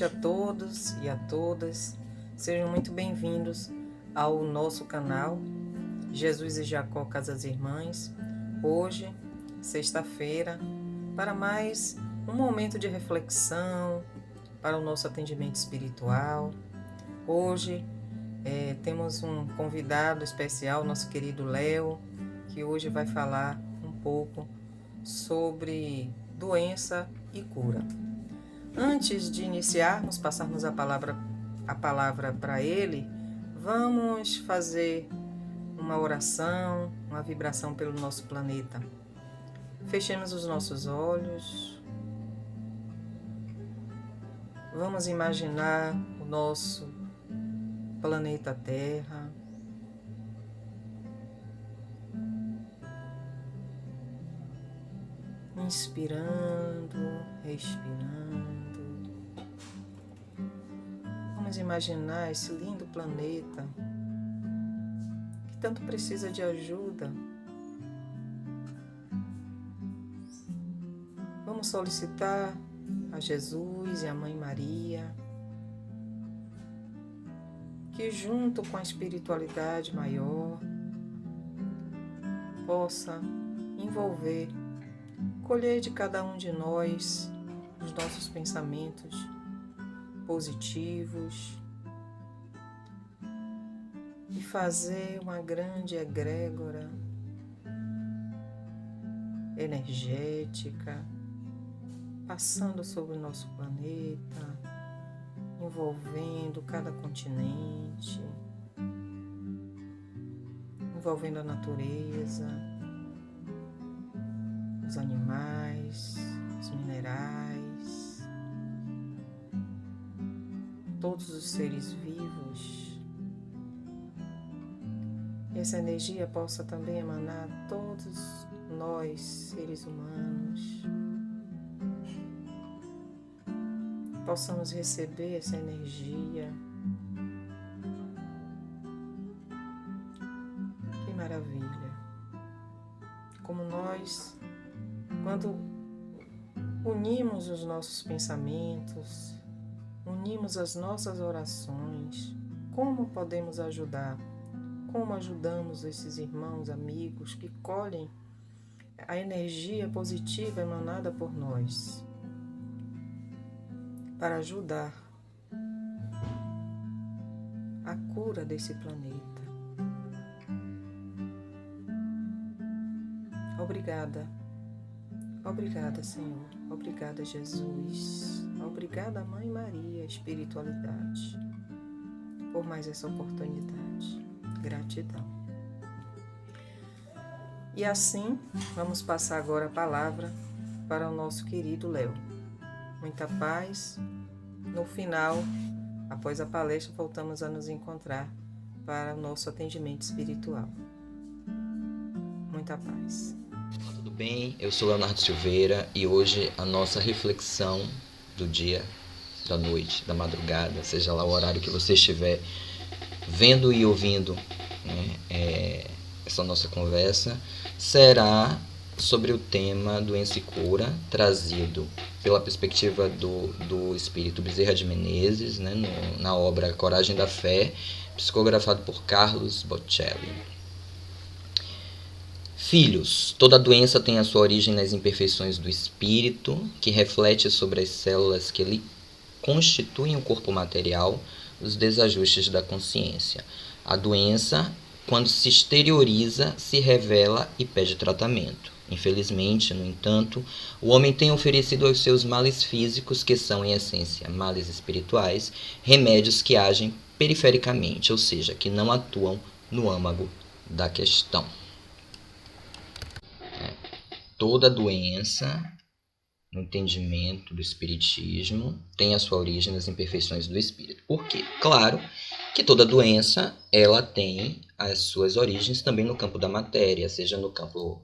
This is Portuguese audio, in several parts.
noite a todos e a todas. Sejam muito bem-vindos ao nosso canal Jesus e Jacó Casas Irmãs. Hoje, sexta-feira, para mais um momento de reflexão, para o nosso atendimento espiritual. Hoje temos um convidado especial, nosso querido Léo, que hoje vai falar um pouco sobre doença e cura. Antes de iniciarmos, passarmos a palavra para ele, vamos fazer uma oração, uma vibração pelo nosso planeta. Fechemos os nossos olhos. Vamos imaginar o nosso planeta Terra. Inspirando, respirando. Vamos imaginar esse lindo planeta que tanto precisa de ajuda. Vamos solicitar a Jesus e a Mãe Maria que, junto com a espiritualidade maior, possa envolver, colher de cada um de nós os nossos pensamentos positivos e fazer uma grande egrégora energética passando sobre o nosso planeta, envolvendo cada continente, envolvendo a natureza, os animais, os minerais, todos os seres vivos. E essa energia possa também emanar a todos nós, seres humanos. Possamos receber essa energia. Que maravilha! Como nós, quando unimos os nossos pensamentos, unimos as nossas orações, como podemos ajudar? Como ajudamos esses irmãos, amigos que colhem a energia positiva emanada por nós para ajudar a cura desse planeta? Obrigada. Obrigada, Senhor. Obrigada, Jesus. Obrigada, Mãe Maria, espiritualidade, por mais essa oportunidade. Gratidão. E assim, vamos passar agora a palavra para o nosso querido Léo. Muita paz. No final, após a palestra, voltamos a nos encontrar para o nosso atendimento espiritual. Muita paz. Tudo bem? Eu sou Leonardo Silveira e hoje a nossa reflexão do dia, da noite, da madrugada, seja lá o horário que você estiver vendo e ouvindo, né, essa nossa conversa, será sobre o tema doença e cura, trazido pela perspectiva do espírito Bezerra de Menezes, né, na obra Coragem da Fé, psicografado por Carlos Bocelli. Filhos, toda doença tem a sua origem nas imperfeições do espírito, que reflete sobre as células que lhe constituem o corpo material, os desajustes da consciência. A doença, quando se exterioriza, se revela e pede tratamento. Infelizmente, no entanto, o homem tem oferecido aos seus males físicos, que são em essência males espirituais, remédios que agem perifericamente, ou seja, que não atuam no âmago da questão. Toda doença, no entendimento do espiritismo, tem a sua origem nas imperfeições do espírito. Por quê? Claro que toda doença ela tem as suas origens também no campo da matéria, seja no campo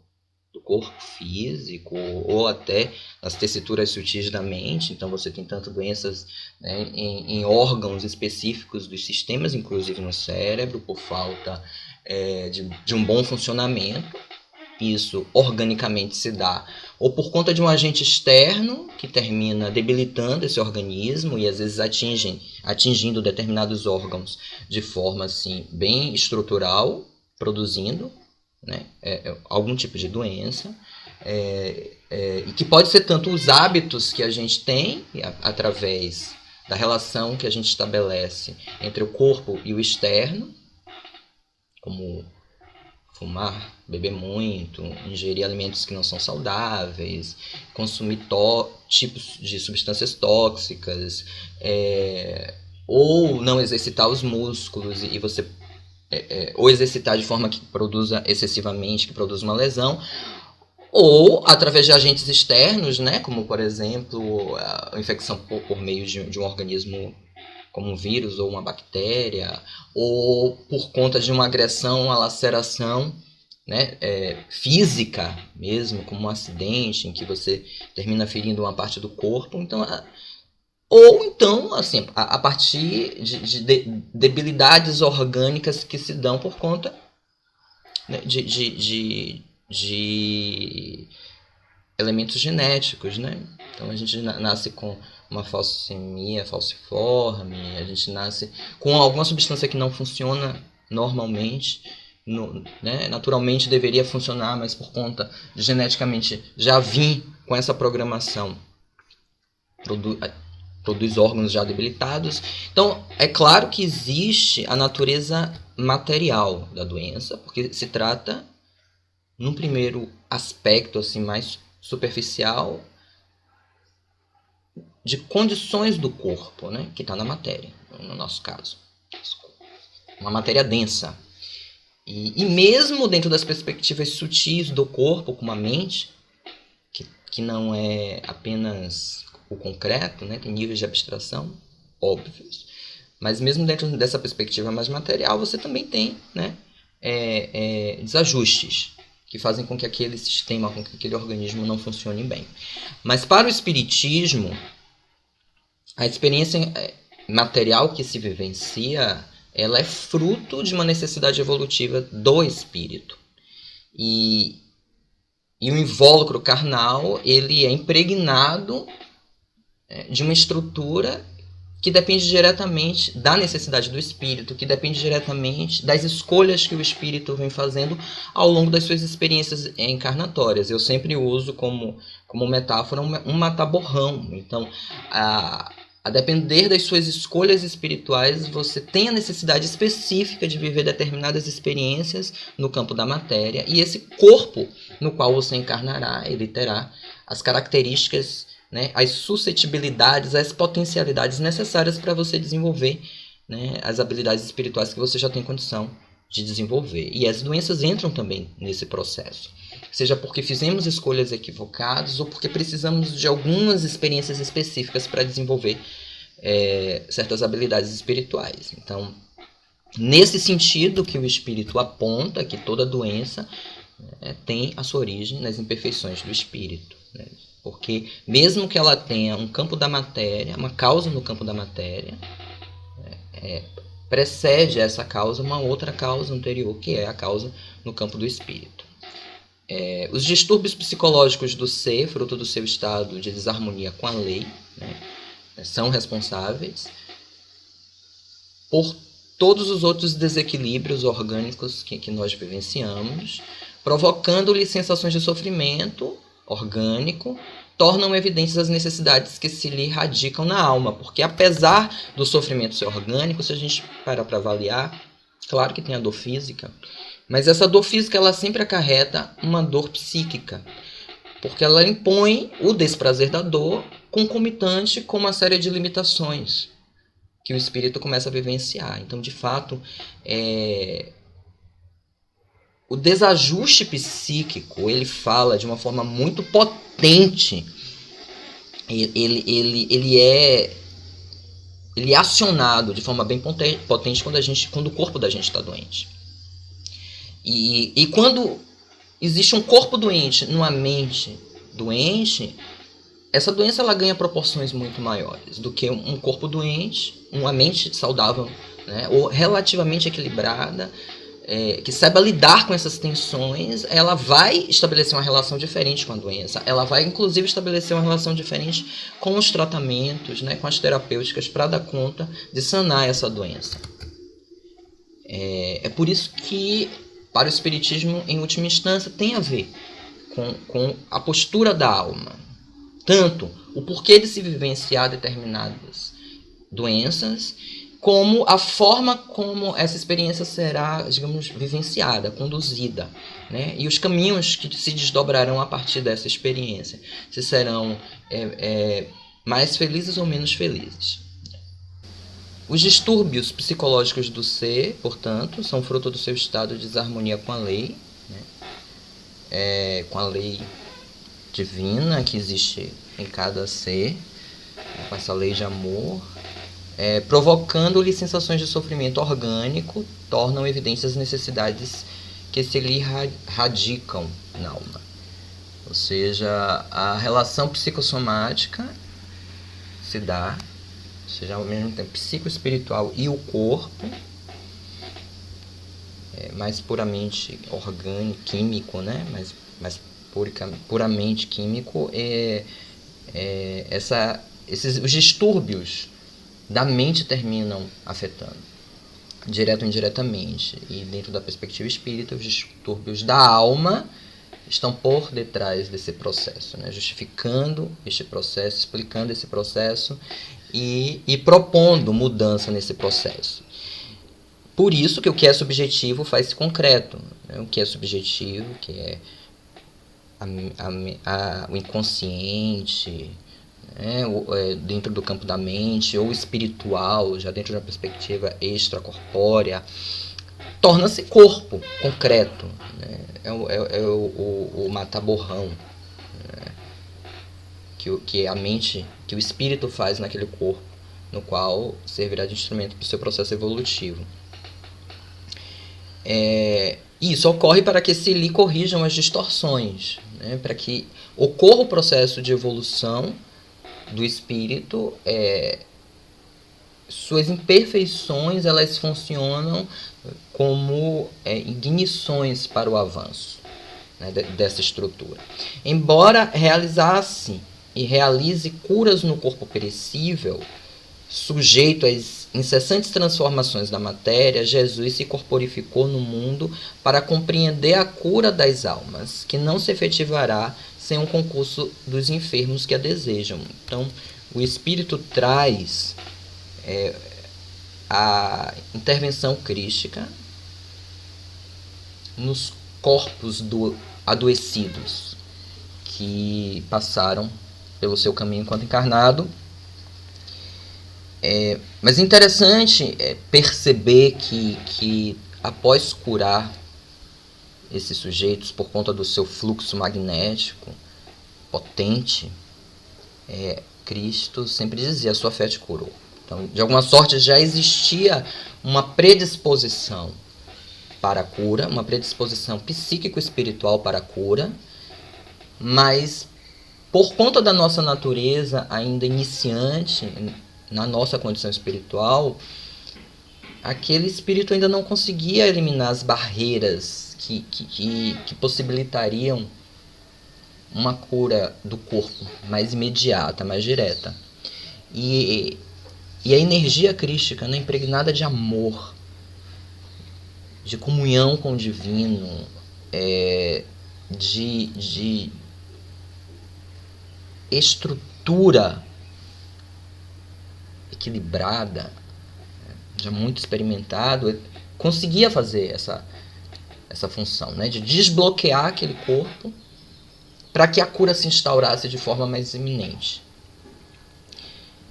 do corpo físico ou até nas tessituras sutis da mente. Então você tem tanto doenças, né, em órgãos específicos dos sistemas, inclusive no cérebro, por falta de um bom funcionamento, isso organicamente se dá ou por conta de um agente externo que termina debilitando esse organismo e às vezes atingindo determinados órgãos de forma assim, bem estrutural, produzindo, né, algum tipo de doença, e que pode ser tanto os hábitos que a gente tem através da relação que a gente estabelece entre o corpo e o externo, como fumar, beber muito, ingerir alimentos que não são saudáveis, consumir tipos de substâncias tóxicas, ou não exercitar os músculos e você ou exercitar de forma que produza excessivamente, que produza uma lesão, ou através de agentes externos, né, como por exemplo a infecção por meio de um organismo como um vírus ou uma bactéria, ou por conta de uma agressão, uma laceração, né, física mesmo, como um acidente em que você termina ferindo uma parte do corpo. Então, ou então, assim, a partir de debilidades orgânicas que se dão por conta, né, de elementos genéticos, né? Então a gente nasce com uma falcemia falciforme, a gente nasce com alguma substância que não funciona normalmente, né? Naturalmente deveria funcionar, mas por conta de geneticamente já vir com essa programação, produz órgãos já debilitados. Então é claro que existe a natureza material da doença, porque se trata, num primeiro aspecto assim mais superficial, de condições do corpo, né, que está na matéria, no nosso caso. Uma matéria densa. E mesmo dentro das perspectivas sutis do corpo, como a mente, que não é apenas o concreto, né, tem níveis de abstração óbvios, mas mesmo dentro dessa perspectiva mais material, você também tem, né, desajustes que fazem com que aquele sistema, com que aquele organismo não funcione bem. Mas para o espiritismo, a experiência material que se vivencia, ela é fruto de uma necessidade evolutiva do espírito. E o invólucro carnal, ele é impregnado de uma estrutura que depende diretamente da necessidade do espírito, que depende diretamente das escolhas que o espírito vem fazendo ao longo das suas experiências encarnatórias. Eu sempre uso como metáfora um mata-borrão. Então, a depender das suas escolhas espirituais, você tem a necessidade específica de viver determinadas experiências no campo da matéria, e esse corpo no qual você encarnará, ele terá as características, né, as suscetibilidades, as potencialidades necessárias para você desenvolver, né, as habilidades espirituais que você já tem condição de desenvolver. E as doenças entram também nesse processo. Seja porque fizemos escolhas equivocadas ou porque precisamos de algumas experiências específicas para desenvolver certas habilidades espirituais. Então, nesse sentido que o espírito aponta que toda doença tem a sua origem nas imperfeições do espírito, né? Porque mesmo que ela tenha um campo da matéria, uma causa no campo da matéria, precede essa causa uma outra causa anterior, que é a causa no campo do espírito. Os distúrbios psicológicos do ser, fruto do seu estado de desarmonia com a lei, né, são responsáveis por todos os outros desequilíbrios orgânicos que nós vivenciamos, provocando-lhe sensações de sofrimento orgânico, tornam evidentes as necessidades que se lhe radicam na alma, porque apesar do sofrimento ser orgânico, se a gente parar para avaliar, claro que tem a dor física, mas essa dor física ela sempre acarreta uma dor psíquica, porque ela impõe o desprazer da dor concomitante com uma série de limitações que o espírito começa a vivenciar. Então, de fato, o desajuste psíquico, ele fala de uma forma muito potente. Ele é acionado de forma bem potente quando o corpo da gente está doente. E quando existe um corpo doente numa mente doente, essa doença ela ganha proporções muito maiores do que um corpo doente, uma mente saudável, né, ou relativamente equilibrada, que saiba lidar com essas tensões, ela vai estabelecer uma relação diferente com a doença. Ela vai, inclusive, estabelecer uma relação diferente com os tratamentos, né, com as terapêuticas, para dar conta de sanar essa doença. É por isso que, para o Espiritismo, em última instância, tem a ver com a postura da alma. Tanto o porquê de se vivenciar determinadas doenças, como a forma como essa experiência será, digamos, vivenciada, conduzida, né? E os caminhos que se desdobrarão a partir dessa experiência, se serão mais felizes ou menos felizes. Os distúrbios psicológicos do ser, portanto, são fruto do seu estado de desarmonia com a lei, né? Com a lei divina que existe em cada ser, com essa lei de amor, provocando-lhe sensações de sofrimento orgânico, tornam evidentes as necessidades que se lhe radicam na alma. Ou seja, a relação psicossomática se dá, ou seja, ao mesmo tempo psicoespiritual e o corpo, mais puramente orgânico, químico, né? mais puramente químico, os distúrbios da mente terminam afetando, direto ou indiretamente. E dentro da perspectiva espírita, os distúrbios da alma estão por detrás desse processo, né? Justificando este processo, explicando esse processo e propondo mudança nesse processo. Por isso que o que é subjetivo faz-se concreto, né? O que é subjetivo, que é o inconsciente, dentro do campo da mente, ou espiritual, já dentro de uma perspectiva extracorpórea, torna-se corpo concreto, né? O mata-borrão, né? que a mente, que o espírito faz naquele corpo, no qual servirá de instrumento para o seu processo evolutivo. Isso ocorre para que se lhe corrijam as distorções, né? Para que ocorra o processo de evolução do espírito. Suas imperfeições, elas funcionam como ignições para o avanço, né, dessa estrutura. Embora realizasse e realize curas no corpo perecível, sujeito às incessantes transformações da matéria, Jesus se corporificou no mundo para compreender a cura das almas, que não se efetivará sem um concurso dos enfermos que a desejam. Então, o Espírito traz a intervenção crística nos corpos adoecidos que passaram pelo seu caminho enquanto encarnado. Mas é interessante perceber que após curar esses sujeitos por conta do seu fluxo magnético potente, Cristo sempre dizia: a sua fé te curou. Então, de alguma sorte, já existia uma predisposição para a cura, uma predisposição psíquico-espiritual para a cura, mas por conta da nossa natureza ainda iniciante, na nossa condição espiritual, aquele espírito ainda não conseguia eliminar as barreiras que possibilitariam uma cura do corpo mais imediata, mais direta. E a energia crística, né, impregnada de amor, de comunhão com o divino, de estrutura equilibrada, já muito experimentado, conseguia fazer essa função, né, de desbloquear aquele corpo para que a cura se instaurasse de forma mais iminente.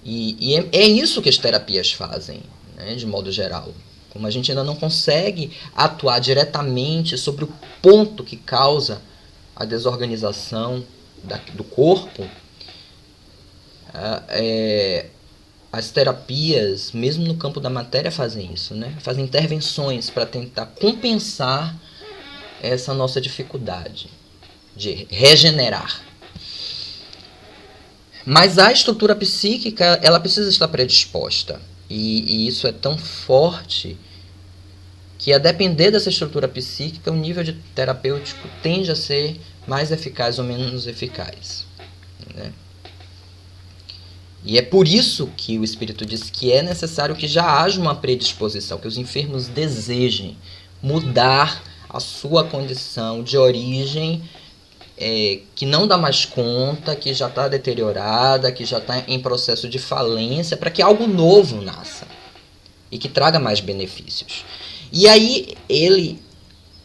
E é isso que as terapias fazem, né, de modo geral. Como a gente ainda não consegue atuar diretamente sobre o ponto que causa a desorganização do corpo, as terapias, mesmo no campo da matéria, fazem isso, né? Fazem intervenções para tentar compensar essa nossa dificuldade de regenerar. Mas a estrutura psíquica, ela precisa estar predisposta. E isso é tão forte que a depender dessa estrutura psíquica, o nível de terapêutico tende a ser mais eficaz ou menos eficaz, né? E é por isso que o Espírito diz que é necessário que já haja uma predisposição, que os enfermos desejem mudar a sua condição de origem, que não dá mais conta, que já está deteriorada, que já está em processo de falência, para que algo novo nasça e que traga mais benefícios. E aí ele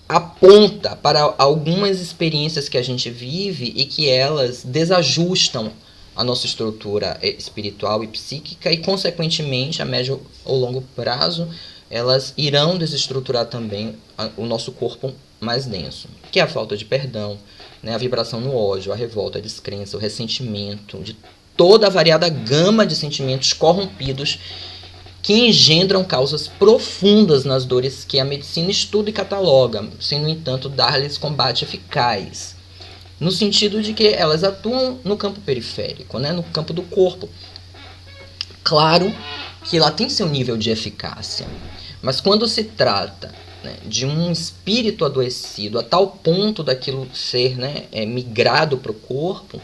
aponta para algumas experiências que a gente vive e que elas desajustam a nossa estrutura espiritual e psíquica e, consequentemente, a médio ou longo prazo, elas irão desestruturar também o nosso corpo mais denso, que é a falta de perdão, né, a vibração no ódio, a revolta, a descrença, o ressentimento, de toda a variada gama de sentimentos corrompidos que engendram causas profundas nas dores que a medicina estuda e cataloga, sem, no entanto, dar-lhes combate eficaz, no sentido de que elas atuam no campo periférico, né, no campo do corpo. Claro que lá tem seu nível de eficácia, mas quando se trata, né, de um espírito adoecido a tal ponto daquilo ser, né, migrado para o corpo,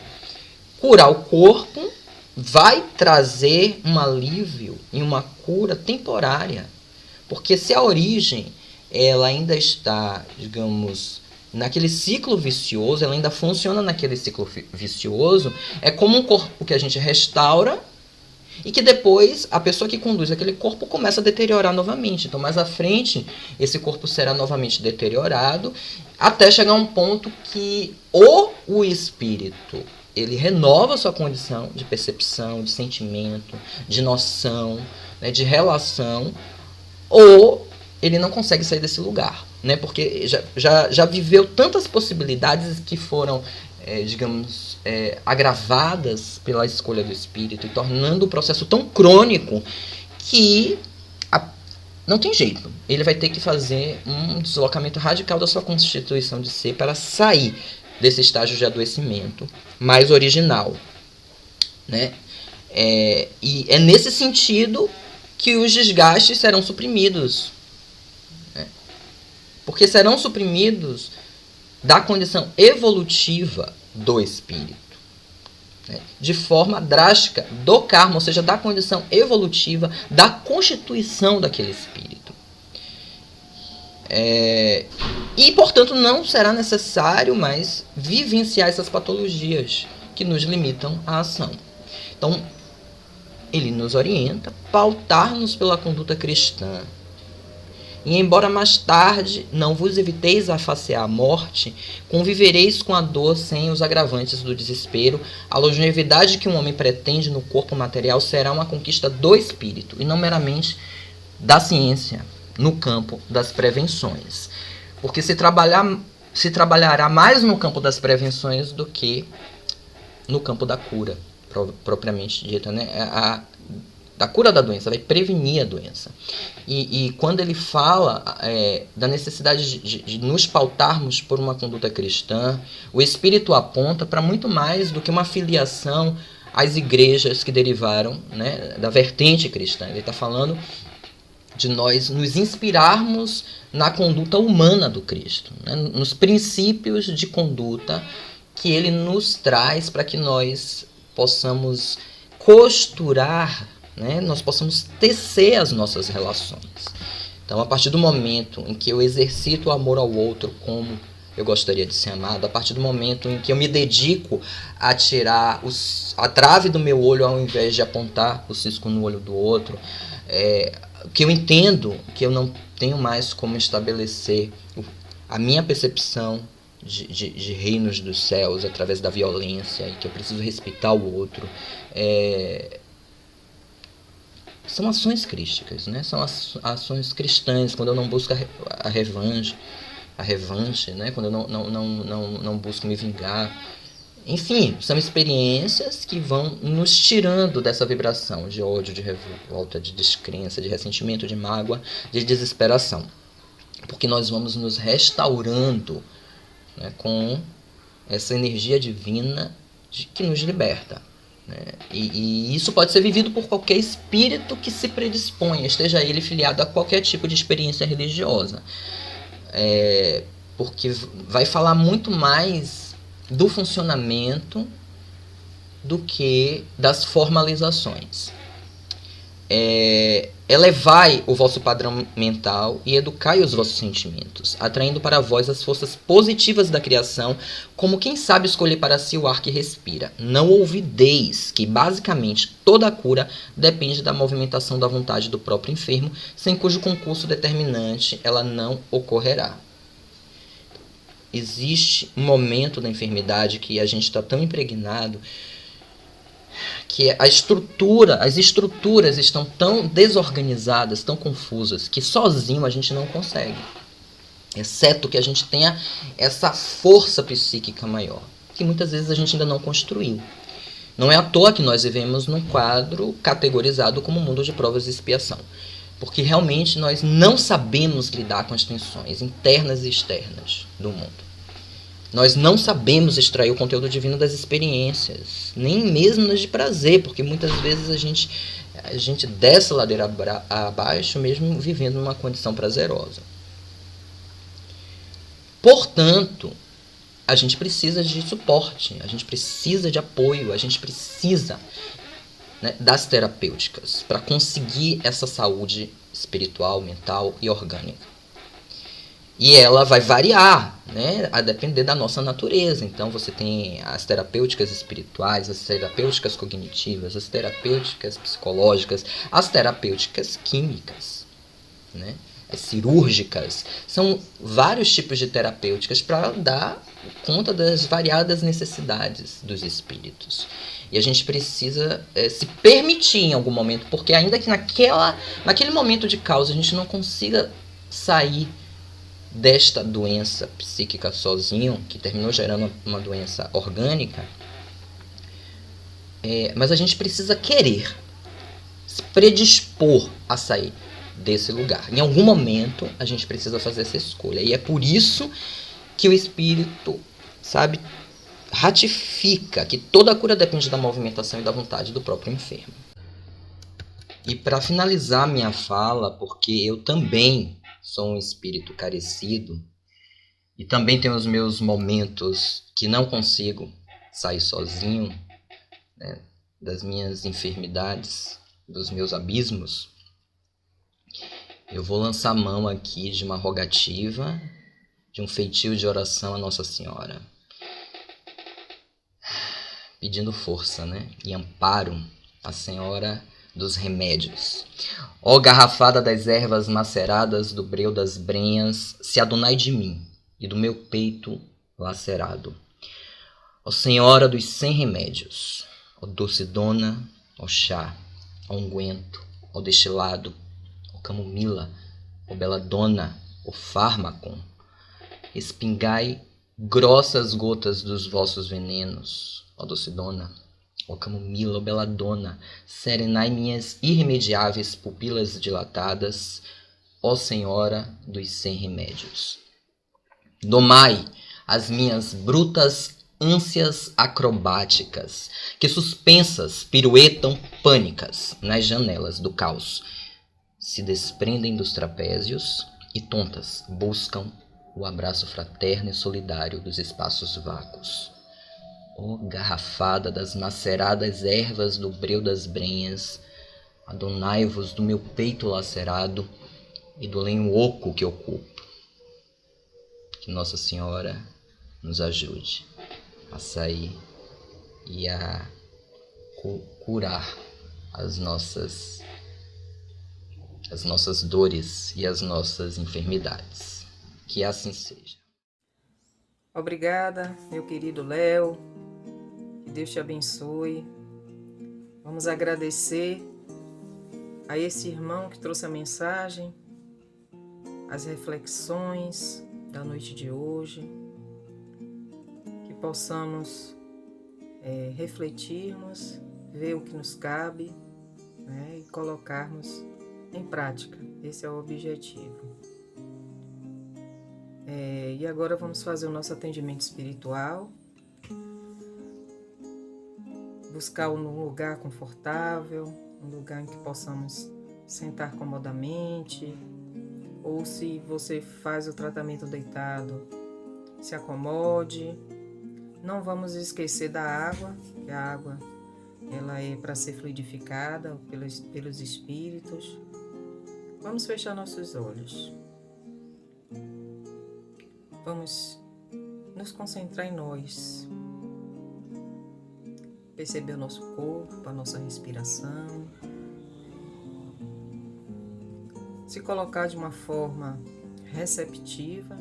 curar o corpo vai trazer um alívio e uma cura temporária. Porque se a origem ela ainda está, digamos, naquele ciclo vicioso, ela ainda funciona naquele ciclo vicioso, é como um corpo que a gente restaura e que depois a pessoa que conduz aquele corpo começa a deteriorar novamente. Então, mais à frente, esse corpo será novamente deteriorado, até chegar a um ponto que o espírito ele renova a sua condição de percepção, de sentimento, de noção, né, de relação, ou ele não consegue sair desse lugar, né, porque já viveu tantas possibilidades que foram, digamos, agravadas pela escolha do espírito e tornando o processo tão crônico que não tem jeito. Ele vai ter que fazer um deslocamento radical da sua constituição de ser para sair desse estágio de adoecimento mais original, né? E é nesse sentido que os desgastes serão suprimidos, né? Porque serão suprimidos da condição evolutiva do espírito, né? De forma drástica do karma, ou seja, da condição evolutiva da constituição daquele espírito. E, portanto, não será necessário mais vivenciar essas patologias que nos limitam à ação. Então, ele nos orienta a pautar-nos pela conduta cristã. E, embora mais tarde não vos eviteis afacear a morte, convivereis com a dor sem os agravantes do desespero. A longevidade que um homem pretende no corpo material será uma conquista do espírito, e não meramente da ciência, no campo das prevenções. Porque se trabalhará mais no campo das prevenções do que no campo da cura, propriamente dita, né? Da cura da doença, vai prevenir a doença. E quando ele fala da necessidade de nos pautarmos por uma conduta cristã, o Espírito aponta para muito mais do que uma filiação às igrejas que derivaram, né, da vertente cristã. Ele está falando de nós nos inspirarmos na conduta humana do Cristo, né, nos princípios de conduta que ele nos traz para que nós possamos costurar, né, nós possamos tecer as nossas relações. Então, a partir do momento em que eu exercito o amor ao outro como eu gostaria de ser amado, a partir do momento em que eu me dedico a tirar a trave do meu olho ao invés de apontar o cisco no olho do outro, que eu entendo que eu não tenho mais como estabelecer a minha percepção de reinos dos céus através da violência e que eu preciso respeitar o outro, são ações crísticas, né? São ações cristãs, quando eu não busco a revanche, né? Quando eu não busco me vingar. Enfim, são experiências que vão nos tirando dessa vibração de ódio, de revolta, de descrença, de ressentimento, de mágoa, de desesperação. Porque nós vamos nos restaurando, né, com essa energia divina que nos liberta, né? E isso pode ser vivido por qualquer espírito que se predisponha, esteja ele filiado a qualquer tipo de experiência religiosa. Porque vai falar muito mais do funcionamento do que das formalizações. Elevai o vosso padrão mental e educai os vossos sentimentos, atraindo para vós as forças positivas da criação, como quem sabe escolher para si o ar que respira. Não ouvideis que, basicamente, toda a cura depende da movimentação da vontade do próprio enfermo, sem cujo concurso determinante ela não ocorrerá. Existe um momento da enfermidade que a gente está tão impregnado que as estruturas estão tão desorganizadas, tão confusas, que sozinho a gente não consegue. Exceto que a gente tenha essa força psíquica maior, que muitas vezes a gente ainda não construiu. Não é à toa que nós vivemos num quadro categorizado como mundo de provas e expiação. Porque realmente nós não sabemos lidar com as tensões internas e externas do mundo. Nós não sabemos extrair o conteúdo divino das experiências, nem mesmo nas de prazer, porque muitas vezes a gente desce a ladeira abaixo mesmo vivendo numa condição prazerosa. Portanto, a gente precisa de suporte, a gente precisa de apoio, a gente precisa, né, das terapêuticas para conseguir essa saúde espiritual, mental e orgânica. E ela vai variar, né, a depender da nossa natureza. Então você tem as terapêuticas espirituais, as terapêuticas cognitivas, as terapêuticas psicológicas, as terapêuticas químicas, né, as cirúrgicas. São vários tipos de terapêuticas para dar conta das variadas necessidades dos espíritos. E a gente precisa se permitir em algum momento, porque ainda que naquele momento de causa a gente não consiga sair desta doença psíquica sozinho, que terminou gerando uma doença orgânica, mas a gente precisa querer, se predispor a sair desse lugar. Em algum momento a gente precisa fazer essa escolha. E é por isso que o espírito, sabe, ratifica que toda a cura depende da movimentação e da vontade do próprio enfermo. E para finalizar minha fala, porque eu também sou um espírito carecido e também tenho os meus momentos que não consigo sair sozinho, né, das minhas enfermidades, dos meus abismos, eu vou lançar mão aqui de uma rogativa, de um feitio de oração a Nossa Senhora, pedindo força, né, e amparo à Senhora dos remédios. Ó garrafada das ervas maceradas do breu das brenhas, se adonai de mim e do meu peito lacerado. Ó Senhora dos 100 remédios, ó doce dona, ó chá, ó unguento, ó destilado, ó camomila, ó beladona, ó fármaco, espingai grossas gotas dos vossos venenos, ó doce dona, ó camomila, ó beladona, serenai minhas irremediáveis pupilas dilatadas, ó Senhora dos 100 remédios. Domai as minhas brutas ânsias acrobáticas, que suspensas piruetam pânicas nas janelas do caos, se desprendem dos trapézios e tontas buscam o abraço fraterno e solidário dos espaços vácuos. Ó garrafada das maceradas ervas do breu das brenhas, adonai-vos do meu peito lacerado e do lenho oco que ocupo. Que Nossa Senhora nos ajude a sair e a curar as nossas dores e as nossas enfermidades. Que assim seja. Obrigada, meu querido Léo. Que Deus te abençoe. Vamos agradecer a esse irmão que trouxe a mensagem, as reflexões da noite de hoje, que possamos refletirmos, ver o que nos cabe, né, e colocarmos em prática. Esse é o objetivo. E agora vamos fazer o nosso atendimento espiritual. buscar um lugar confortável, um lugar em que possamos sentar comodamente, ou se você faz o tratamento deitado, se acomode. Não vamos esquecer da água, que a água ela é para ser fluidificada pelos espíritos. Vamos fechar nossos olhos. Vamos nos concentrar em nós. Perceber o nosso corpo, a nossa respiração. Se colocar de uma forma receptiva.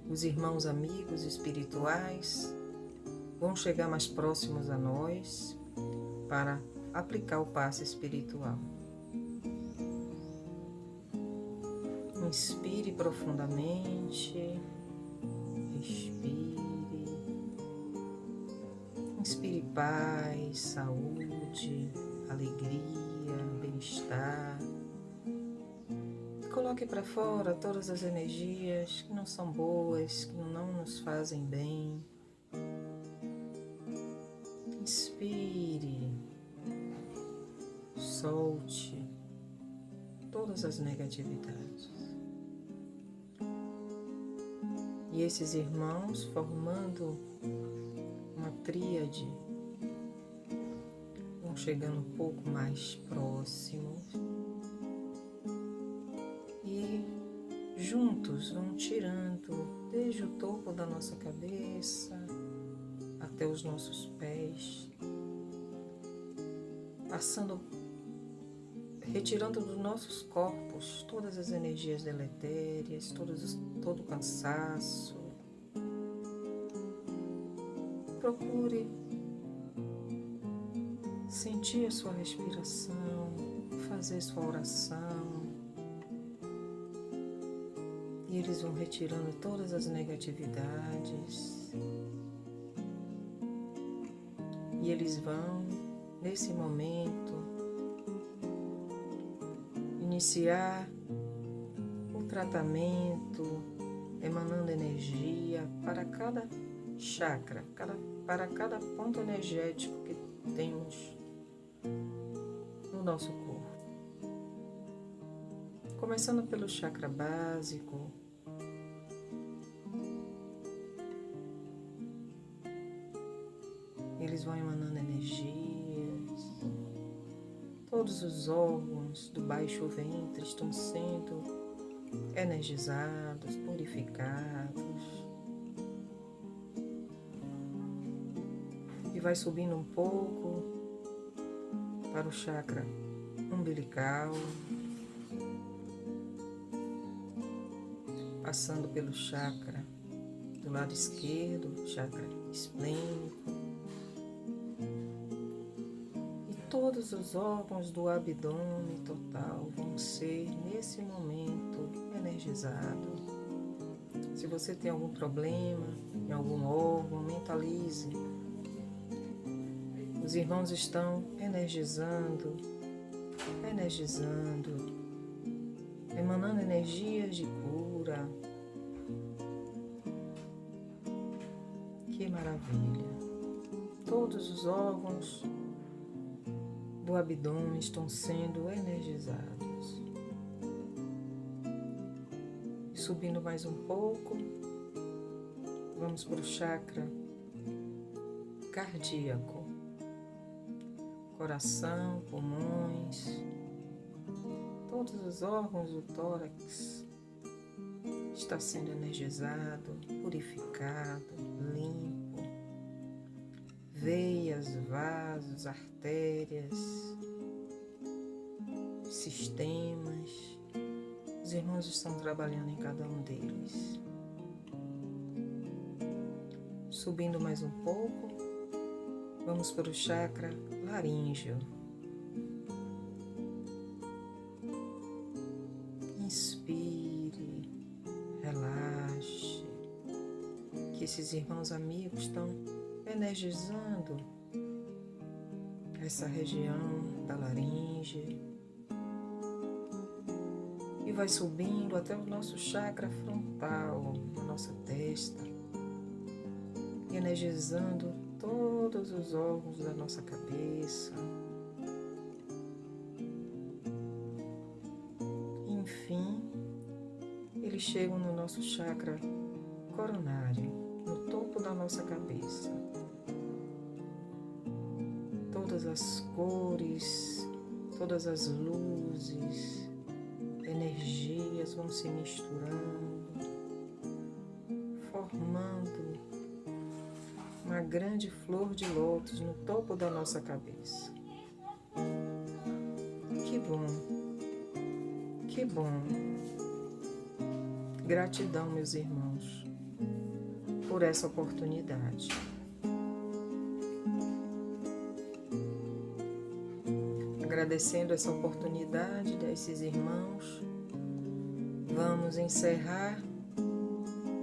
Os irmãos amigos espirituais vão chegar mais próximos a nós para aplicar o passe espiritual. Inspire profundamente, respire. Inspire paz, saúde, alegria, bem-estar. Coloque para fora todas as energias que não são boas, que não nos fazem bem. Inspire, solte todas as negatividades. E esses irmãos, formando uma tríade, vão chegando um pouco mais próximos e juntos vão tirando desde o topo da nossa cabeça até os nossos pés, retirando dos nossos corpos todas as energias deletérias, todo o cansaço. Procure sentir a sua respiração, fazer sua oração. E eles vão retirando todas as negatividades. E eles vão, nesse momento, iniciar o tratamento, emanando energia para cada chakra, para cada ponto energético que temos no nosso corpo. Começando pelo chakra básico, eles vão emanando energias. Todos os órgãos do baixo ventre estão sendo energizados, purificados. E vai subindo um pouco para o chakra umbilical, passando pelo chakra do lado esquerdo, chakra esplênico. Todos os órgãos do abdômen total vão ser, nesse momento, energizados. Se você tem algum problema em algum órgão, mentalize. Os irmãos estão energizando, emanando energias de cura. Que maravilha! Todos os órgãos do abdômen estão sendo energizados. E subindo mais um pouco, vamos para o chakra cardíaco. Coração, pulmões, todos os órgãos do tórax está sendo energizado, purificado, limpo. Veias, vasos, artérias, sistemas, os irmãos estão trabalhando em cada um deles. Subindo mais um pouco, vamos para o chakra laríngeo. Inspire, relaxe, que esses irmãos amigos estão energizando essa região da laringe e vai subindo até o nosso chakra frontal, na nossa testa, e energizando todos os órgãos da nossa cabeça. Enfim, eles chegam no nosso chakra coronário, no topo da nossa cabeça. Todas as cores, todas as luzes, energias vão se misturando, formando uma grande flor de lótus no topo da nossa cabeça. Que bom, que bom. Gratidão, meus irmãos, por essa oportunidade. Agradecendo essa oportunidade desses irmãos, vamos encerrar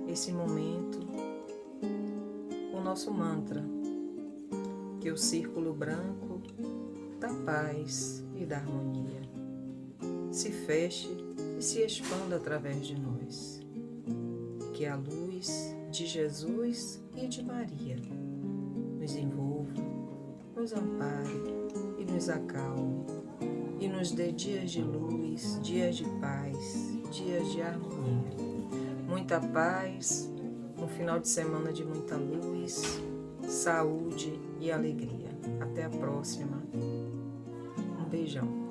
esse momento com o nosso mantra, que o círculo branco da paz e da harmonia se feche e se expanda através de nós. Que a luz de Jesus e de Maria nos envolva, nos ampare e nos acalme, e nos dê dias de luz, dias de paz, dias de harmonia. Muita paz, um final de semana de muita luz, saúde e alegria. Até a próxima. Um beijão.